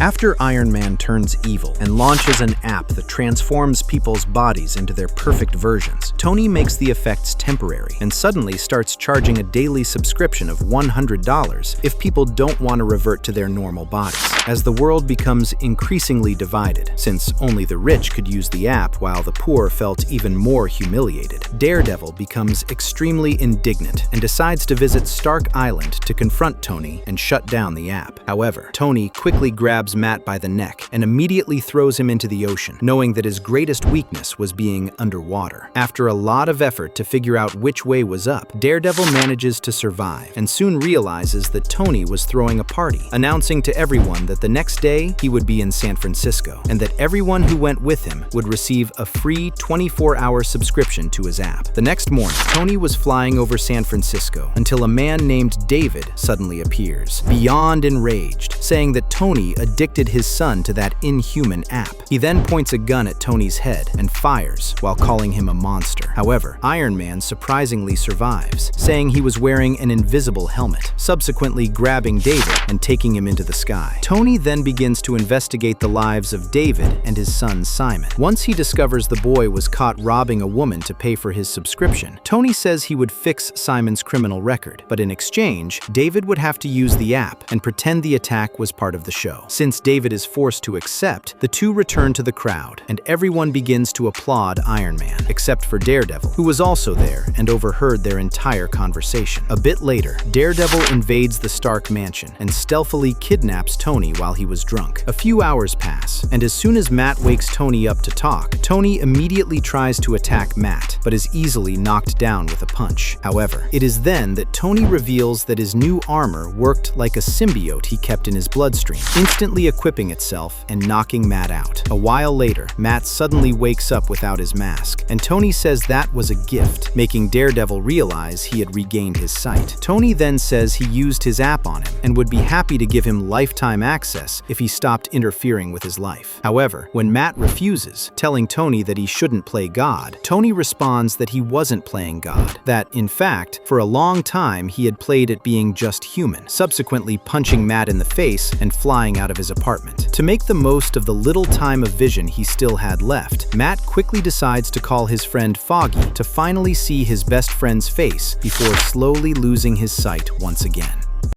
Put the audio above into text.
After Iron Man turns evil and launches an app that transforms people's bodies into their perfect versions, Tony makes the effects temporary and suddenly starts charging a daily subscription of $100 if people don't want to revert to their normal bodies. As the world becomes increasingly divided, since only the rich could use the app while the poor felt even more humiliated, Daredevil becomes extremely indignant and decides to visit Stark Island to confront Tony and shut down the app. However, Tony quickly grabs Matt by the neck and immediately throws him into the ocean, knowing that his greatest weakness was being underwater. After a lot of effort to figure out which way was up, Daredevil manages to survive and soon realizes that Tony was throwing a party, announcing to everyone that the next day he would be in San Francisco and that everyone who went with him would receive a free 24-hour subscription to his app. The next morning, Tony was flying over San Francisco until a man named David suddenly appears, beyond enraged, saying that Tony addicted his son to that inhuman app. He then points a gun at Tony's head and fires while calling him a monster. However, Iron Man surprisingly survives, saying he was wearing an invisible helmet, subsequently grabbing David and taking him into the sky. Tony then begins to investigate the lives of David and his son Simon. Once he discovers the boy was caught robbing a woman to pay for his subscription, Tony says he would fix Simon's criminal record, but in exchange, David would have to use the app and pretend the attack was part of the show. Since David is forced to accept, the two return to the crowd, and everyone begins to applaud Iron Man, except for Daredevil, who was also there and overheard their entire conversation. A bit later, Daredevil invades the Stark mansion and stealthily kidnaps Tony while he was drunk. A few hours pass, and as soon as Matt wakes Tony up to talk, Tony immediately tries to attack Matt, but is easily knocked down with a punch. However, it is then that Tony reveals that his new armor worked like a symbiote he kept in his bloodstream, instantly equipping itself and knocking Matt out. A while later, Matt suddenly wakes up without his mask, and Tony says that was a gift, making Daredevil realize he had regained his sight. Tony then says he used his app on him and would be happy to give him lifetime access if he stopped interfering with his life. However, when Matt refuses, telling Tony that he shouldn't play God, Tony responds that he wasn't playing God, that, in fact, for a long time he had played at being just human, subsequently punching Matt in the face and flying out of his apartment. To make the most of the little time of vision he still had left, Matt quickly decides to call his friend Foggy to finally see his best friend's face before slowly losing his sight once again.